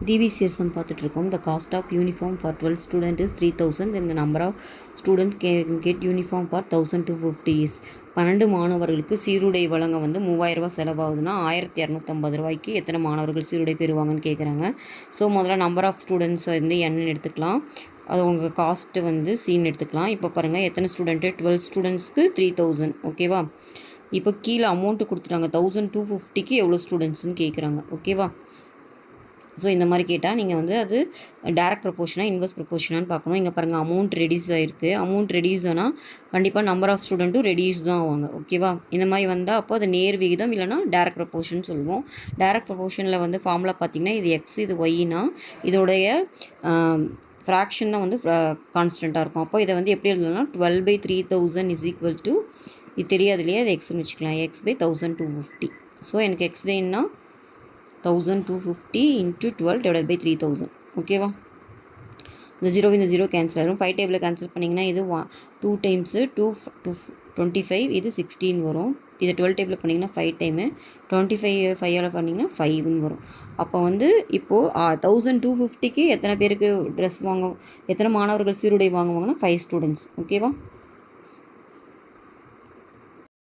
Previous years வந்து பார்த்துட்ருக்கோம். The cost of uniform for 12 student is 3000. இந்த number of student get uniform for 1250 is. 12 மாணவர்களுக்கு சீருடை வழங்க வந்து 3000 ரூபா செலவாகுதுன்னா 1250 ரூபாய்க்கு எத்தனை மாணவர்கள் சீருடை பெறுவாங்கன்னு கேட்குறாங்க. ஸோ முதல்ல நம்பர் ஆஃப் ஸ்டூடெண்ட்ஸ் வந்து என்னன்னு எடுத்துக்கலாம். அது உங்களுக்கு காஸ்ட்டு வந்து சீன் எடுத்துக்கலாம். இப்போ பாருங்கள் எத்தனை ஸ்டூடெண்ட்டு 12 ஸ்டூடெண்ட்ஸ்க்கு 3000. ஓகேவா? இப்போ கீழே அமௌண்ட்டு கொடுத்துட்டாங்க 1250க்கு எவ்வளோ ஸ்டூடெண்ட்ஸ்னு கேட்குறாங்க. ஓகேவா? ஸோ இந்த மாதிரி கேட்டால் நீங்கள் வந்து அது டேரக்ட் ப்ரொபோர்ஷனாக இன்வெர்ஸ் ப்ரொபோர்ஷனான்னு பார்க்கணும். இங்கே பாருங்கள் அமௌண்ட் ரெடியூஸ் ஆகிருக்கு. அமௌண்ட் ரெடியூஸ் ஆனால் கண்டிப்பாக நம்பர் ஆஃப் ஸ்டூடெண்ட்டும் ரெடியூஸ் தான் ஆவாங்க. ஓகேவா? இந்த மாதிரி வந்தால் அப்போ அது நேர் விகிதம் இல்லைனா டேரக்ட் ப்ரொபோர்ஷன் சொல்லுவோம். டேரக்ட் ப்ரொபோர்ஷனில் வந்து ஃபார்முலா பார்த்திங்கன்னா இது எக்ஸ் இது ஒய்னா இதோடைய ஃப்ராக்ஷன் தான் வந்து கான்ஸ்டண்ட்டாக இருக்கும். அப்போ இதை வந்து எப்படி எழுதலாம்னா 12/3000 இஸ் ஈக்குவல் டு இது தெரியாது இல்லையா, அது எக்ஸ்னு வச்சுக்கலாம். x/1250. ஸோ எனக்கு எக்ஸ் வேணுன்னா 1250 × 12 / 3000. ஓகேவா? இந்த 0 இந்த 0 கேன்சல் ஆகிடும். 5 டேபிளில் கேன்சல் பண்ணிங்கன்னா இது 2 டைம்ஸு 25, இது 16 வரும். இதை 12 டேபிளில் பண்ணிங்கன்னா 5 டைமு 25 5ஆல் பண்ணிங்கன்னா 5ன்னு வரும். அப்போ வந்து இப்போது 1250க்கு எத்தனை பேருக்கு ட்ரெஸ் எத்தனை மாணவர்கள் சீருடை வாங்குவாங்கன்னா 5 ஸ்டூடெண்ட்ஸ். ஓகேவா?